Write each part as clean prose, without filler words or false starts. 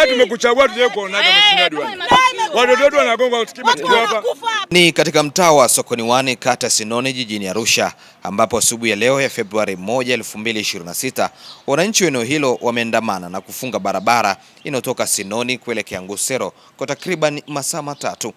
Tumekuchagua tuje kuona kama mheshimiwa diwani. Watoto wanagonga tukima hapa. Ni katika mtaa wa Sokoni kata Sinoni jijini Arusha ambapo asubuhi ya leo ya Februari 1, 2026 wananchi wa eneo hilo wameandamana na kufunga barabara inayotoka Sinoni kuelekea Ngusero kwa takriban masaa matatu.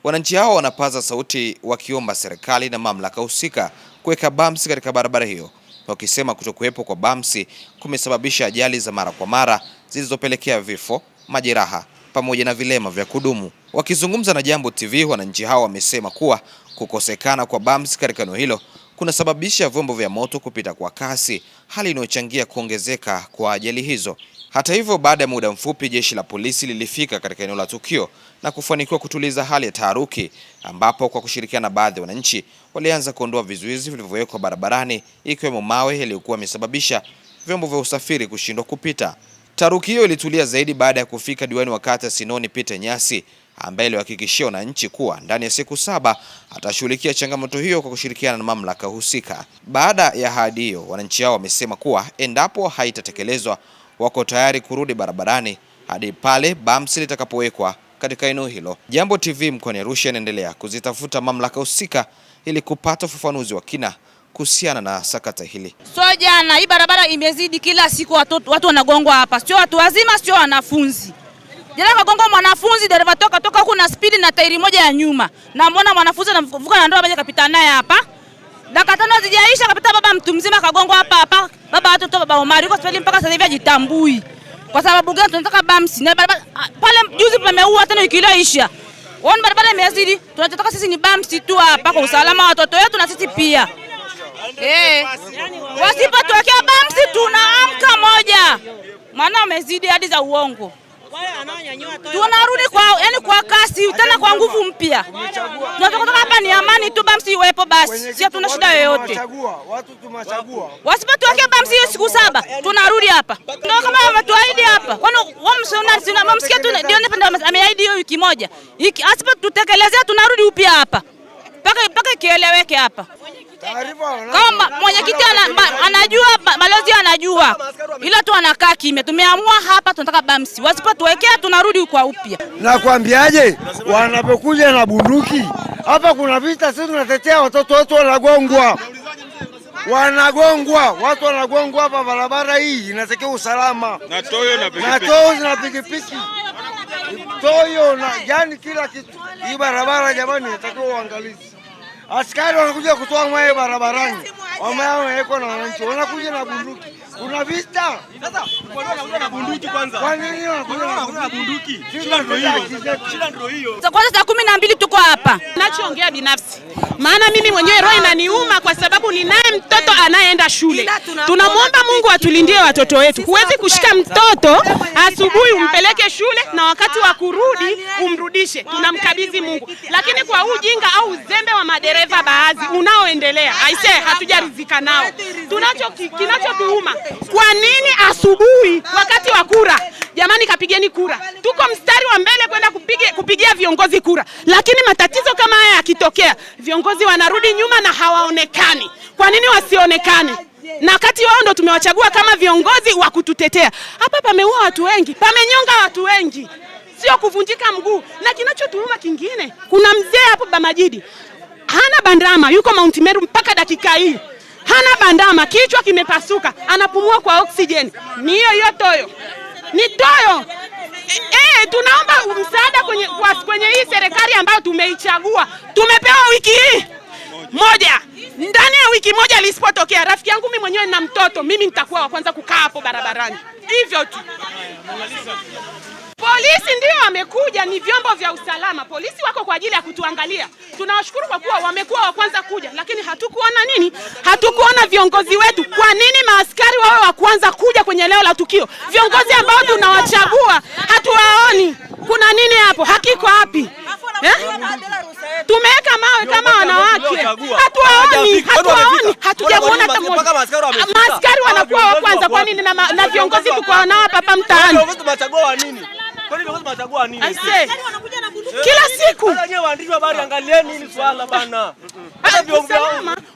Wananchi hao wanapaza sauti wakiomba serikali na mamlaka husika kuweka bumps katika barabara hiyo, wakisema kutokuwepo kwa bumps kumesababisha ajali za mara kwa mara zilizopelekea vifo, majeraha pamoja na vilema vya kudumu. Wakizungumza na Jambo TV, wananchi hao wamesema kuwa kukosekana kwa bumps katika eneo hilo kunasababisha vyombo vya moto kupita kwa kasi, hali inayochangia kuongezeka kwa ajali hizo. Hata hivyo, baada ya muda mfupi jeshi la polisi lilifika katika eneo la tukio na kufanikiwa kutuliza hali ya taharuki, ambapo kwa kushirikiana na baadhi ya wananchi walianza kuondoa vizuizi vilivyowekwa barabarani, ikiwemo mawe yaliyokuwa yamesababisha vyombo vya usafiri kushindwa kupita. Taharuki hiyo ilitulia zaidi baada ya kufika diwani wa kata Sinoni Peter Nyasi, ambaye alihakikishia wananchi kuwa ndani ya siku 7 atashughulikia changamoto hiyo kwa kushirikiana na mamlaka husika. Baada ya ahadi hiyo, wananchi hao wamesema kuwa endapo haitatekelezwa wako tayari kurudi barabarani hadi pale bumps litakapowekwa katika eneo hilo. Jambo TV mkoani Arusha inaendelea kuzitafuta mamlaka husika ili kupata ufafanuzi wa kina kuhusiana na sakata hili. Jana hii barabara imezidi kila siku, watu wanagongwa hapa. Sio watu wazima, sio wanafunzi. Jana kagongwa mwanafunzi, dereva toka huko na speed na tairi moja ya nyuma. Na mbona mwanafunzi anavuka na ndoa kapita naye hapa. Dakika 5 zijaisha kapita baba mtu mzima kagongwa hapa. Baba watu baba Omari yuko hospitali mpaka sasa hivi hajitambui. Kwa sababu gani tunataka bumps? Na barabara pale juzi pameua tena wiki iliyoisha. Wao barabara imezidi. Tunataka sisi ni bumps tu hapa kwa usalama wa watoto wetu na sisi pia. Wasipotokea bumps tunaamka moja. Maana umezidi hadi za uongo. Tunarudi kwa kasi tena kwa nguvu mpya. Tunataka hapa ni amani tu, bumps iwepo basi. Si hatuna shida yoyote. Watu tumechagua. Wasipotokea bumps hiyo siku 7 tunarudi hapa. Ndio kama wametuahidi hapa. Kwani wao msikia tu ndio ameahidi hiyo wiki moja. Asipotutekelezea tunarudi upya hapa. Paka kieleweke hapa. Kama mwenyekiti anajua, balozi anajua, ila tu anakaa kimya. Tumeamua hapa tunataka bumps. Wasipotuwekea tunarudi kwa upya. Nakwambiaje, wanapokuja na bunduki hapa kuna vita, sisi tunatetea watoto wetu wanagongwa. Watu wanagongwa hapa, barabara hii inatakiwa usalama. Na toyo na pikipiki. Toyo na yani kila kitu. Hii barabara jamani inatakiwa uangalizi. Askari wanakuja kutoa mawe barabarani. Wamewekwa na wananchi. Wanakuja na bunduki. Kuna vita. Sasa wanakuja na bunduki kwanza. Kwa nini wanakuja na bunduki? Shida ndio hiyo. Kwanza saa 12 tuko hapa. Nachoongea binafsi. Maana mimi mwenyewe roho inaniuma kwa sababu ninaye mtoto anayeenda shule. Tunamwomba Mungu atulindie watoto wetu. Huwezi kushika mtoto asubuhi umpeleke shule na wakati wa kurudi umrudishe. Tunamkabidhi Mungu. Lakini kwa ujinga au uzembe wa madereva baadhi unaoendelea, aisee, hatujaridhika nao. Kinachotuuma, kwa nini asubuhi wakati wa kura? Jamani, kapigeni kura. Tuko mstari wa mbele kwenda kupigia viongozi kura. Lakini matatizo kama haya yakitokea, viongozi wanarudi nyuma na hawaonekani. Kwa nini wasionekane? Na wakati wao ndo tumewachagua kama viongozi wa kututetea. Hapa pameua watu wengi, pamenyonga watu wengi. Sio kuvunjika mguu. Na kinachotuuma kingine, kuna mzee hapo Bamajidi. Hana bandama, yuko Mount Meru mpaka dakika hii. Hana bandama, kichwa kimepasuka, anapumua kwa oksijeni. Ni hiyo toyo. Ni toyo. tunaomba msaada kwenye hii serikali ambayo tumeichagua. Tumepewa wiki hii moja. Ndani ya wiki moja lisipotokea, rafiki yangu mimi mwenyewe na mtoto, mimi nitakuwa wa kwanza kukaa hapo barabarani. Hivyo tu. Polisi ndio wamekuja, ni vyombo vya usalama. Polisi wako kwa ajili ya kutuangalia. Tunawashukuru kwa kuwa wamekuwa wa kwanza kuja, lakini hatukuona nini? Hatukuona viongozi wetu. Kwa nini maaskari wawe wa kwanza kuja kwenye eneo la tukio? Viongozi ambao tunawachagua hatuwaoni. Kuna nini hapo? Hakiko wapi? Tumeweka mawe kama wanawake. Hatuwaoni. Hatujamuona hata mmoja. Maaskari wanakuwa wa kwanza, kwa nini na viongozi tuko nao hapa mtaani? Tunachagua nini? Kwani viongozi tunachagua nini? Kila siku. Wenyewe waandishi wa habari, angalieni hili swala bana.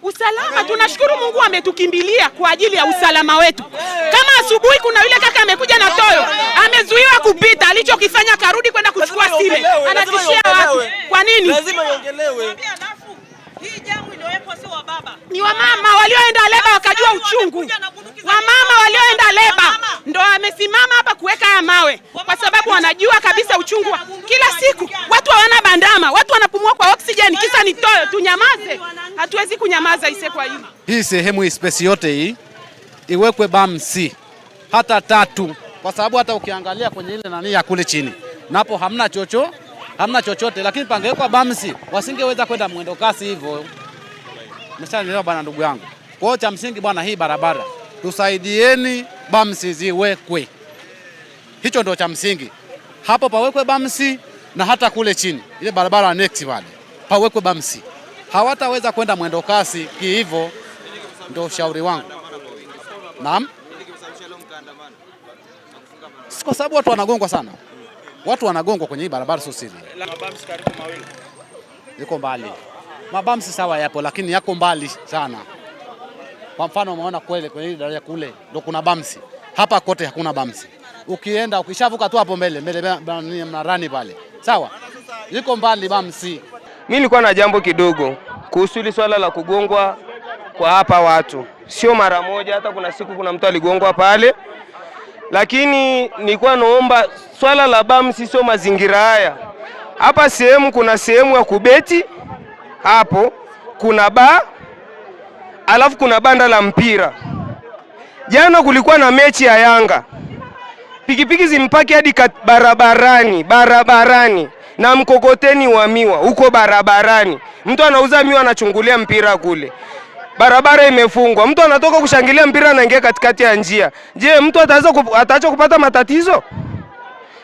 Usalama, tunashukuru Mungu ametukimbilia kwa ajili ya usalama wetu. Kama asubuhi kuna yule kaka amekuja na toyo, amezuiwa kupita, alichokifanya karudi kwenda kuchukua simu. Anatishia watu. Kwa nini? Lazima iongelewe. Hii jamu iliyowekwa sio wa baba. Ni wamama walioenda leba wakajua uchungu. Wamama walioenda leba ndo wamesimama hapa kuweka haya mawe kwa sababu wanajua kabisa uchungu. Kila siku watu hawana bandama, watu wanapumua kwa oksijeni, kisa ni toyo. Tunyamaze? Hatuwezi kunyamaza kwa hili. Hii sehemu space yote hii iwekwe bamsi hata 3, kwa sababu hata ukiangalia kwenye ile nani ya kule chini napo hamna chochote, lakini pangewekwa bamsi wasingeweza kwenda mwendo kasi hivyo. Mshanielewa bwana, ndugu yangu. Kwa hiyo cha msingi bwana, hii barabara tusaidieni, bamsi ziwekwe. Hicho ndio cha msingi. Hapo pawekwe bamsi, na hata kule chini ile barabara next pale pawekwe bamsi. Hawataweza kwenda mwendo kasi hivyo, ndio ushauri wangu. Naam, kwa sababu watu wanagongwa sana. Watu wanagongwa kwenye hii barabara, sio siri. Mabamsi karibu mawili. Yako mbali. Mabamsi sawa yapo, lakini yako mbali sana. Kwa mfano umeona kwenye hii daraja kule ndio kuna bamsi. Hapa kote hakuna bamsi. Ukienda ukishavuka tu hapo mbele mnarani pale. Sawa? Yiko mbali bamsi. Mimi nilikuwa na jambo kidogo kuhusu ile swala la kugongwa kwa hapa watu. Sio mara moja, hata kuna siku kuna mtu aligongwa pale. Lakini nilikuwa naomba swala la bamsi sio mazingira haya. Hapa kuna sehemu ya kubeti. Hapo kuna baa, alafu kuna banda la mpira. Jana kulikuwa na mechi ya Yanga. Pikipiki zimpaki hadi barabarani na mkokoteni wa miwa huko barabarani. Mtu anauza miwa anachungulia mpira kule. Barabara imefungwa. Mtu anatoka kushangilia mpira anaingia katikati ya njia. Je, mtu ataacha kupata matatizo?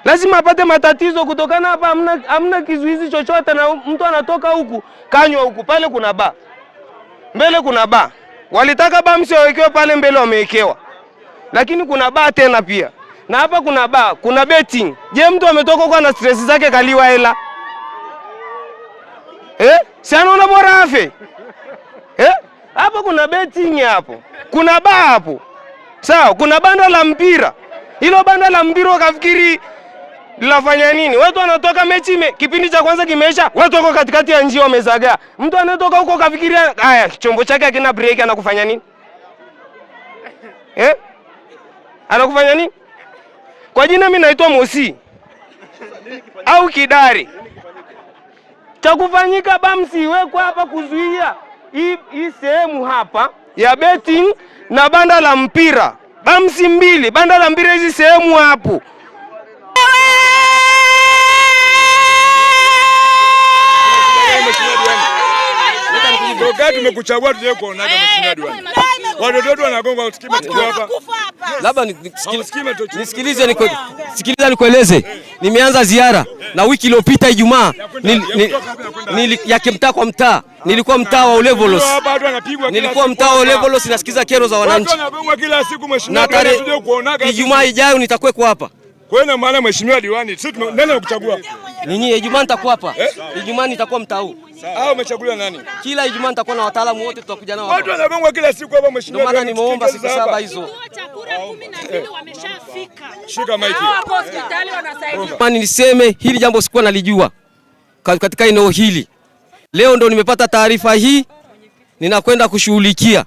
Lazima apate matatizo kutokana hapa hamna kizuizi chochote, na mtu anatoka huku kanywa huku. Pale kuna baa. Mbele kuna baa. Walitaka bamsi wawekewe pale mbele, wamewekewa. Lakini kuna baa tena pia. Na hapa kuna baa, kuna betting. Je, mtu ametoka huko na stress zake kaliwa hela? Si anaona bora afe? Hapa kuna betting hapo. Kuna baa hapo. Sawa, kuna banda la mpira. Hilo banda la mpira wakafikiri linafanya nini? Watu wanatoka mechi kipindi cha kwanza kimeisha, watu wako katikati ya njia wamezagaa. Mtu anatoka huko kafikiria haya chombo chake hakina break, anakufanya nini? Anakufanya nini? Kwa jina mimi naitwa Mosi au Kidari. Cha kufanyika bamsi wekwa hapa kuzuia hii sehemu hapa ya betting na banda la mpira. Bamsi 2, banda la mpira hizi sehemu hapo. Ndio tumekuchagua tuje kuonaga mheshimiwa diwani. Watoto wanagonga usikime tu hapa. Labda sikiliza nikueleze. Nimeanza ziara na wiki iliyopita Ijumaa yake mtaa kwa mtaa. Nilikuwa mtaa wa Olevolos. Nasikiza kero za wananchi. Kila siku mheshimiwa diwani tuje kuonaga. Ijumaa ijayo nitakuwepo hapa. Kwa hiyo maana mheshimiwa diwani, sisi nani anakuchagua? Ninyi Ijumaa nitakuwa hapa. Ijumaa nitakuwa mtaa huu. Umechaguliwa nani? Kila Ijumaa nitakuwa na wataalamu wote, tutakuja nao hapa. Watu wanagongwa kila siku hapa mheshimiwa. Ndio maana nimeomba siku 7 hizo. Chakula 12 wameshafika. Shika maiki. Hapo hospitali wanasaidia. Mani niseme hili jambo sikuwa nalijua katika eneo hili. Leo ndo nimepata taarifa hii, ninakwenda kushughulikia.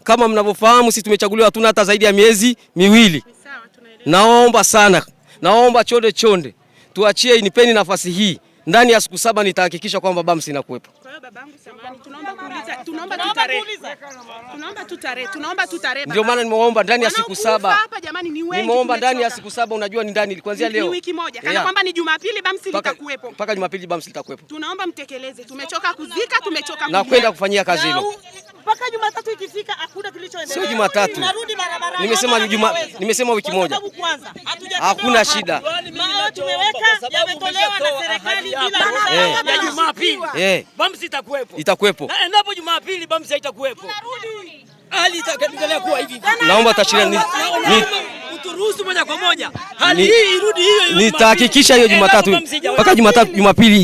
Kama mnavyofahamu sisi tumechaguliwa hatuna hata zaidi ya miezi 2. Naomba sana. Naomba chonde tuachie, nipeni nafasi hii. Ndani ya siku 7 nitahakikisha kwamba BAMS inakuwepo. Kwa hiyo babangu samani, tunaomba tutare. Ndio maana nimeomba ndani ya siku 7. Hapa jamani ni wengi. Nimeomba ndani ya siku 7, unajua ni ndani kuanzia leo. Ni wiki moja. Kana kwamba ni Jumapili BAMS litakuwepo. Mpaka Jumapili BAMS litakuwepo. Tunaomba mtekeleze. Tumechoka kuzika, tumechoka na kwenda kufanyia kazi hilo. Mpaka Jumatatu ikifika hakuna kilichoendelea. Sio Jumatatu. Nimesema wiki moja. Hakuna shida. Mao tumeweka yametolewa na serikali bila ya Jumapili. BAMS itakuwepo. Itakuwepo. Na endapo Jumapili BAMS haitakuwepo, hali itaendelea kuwa hivi. Naomba tashiria uturuhusu moja kwa moja. Hali hii irudi hiyo. Nitahakikisha hiyo Jumatatu mpaka Jumapili